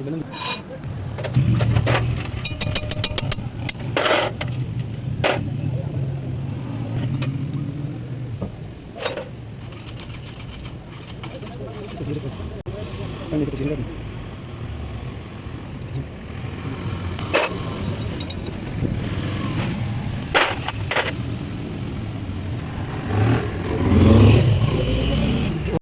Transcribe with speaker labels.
Speaker 1: Ganun. Sa silip ko. Saan dito sa silip?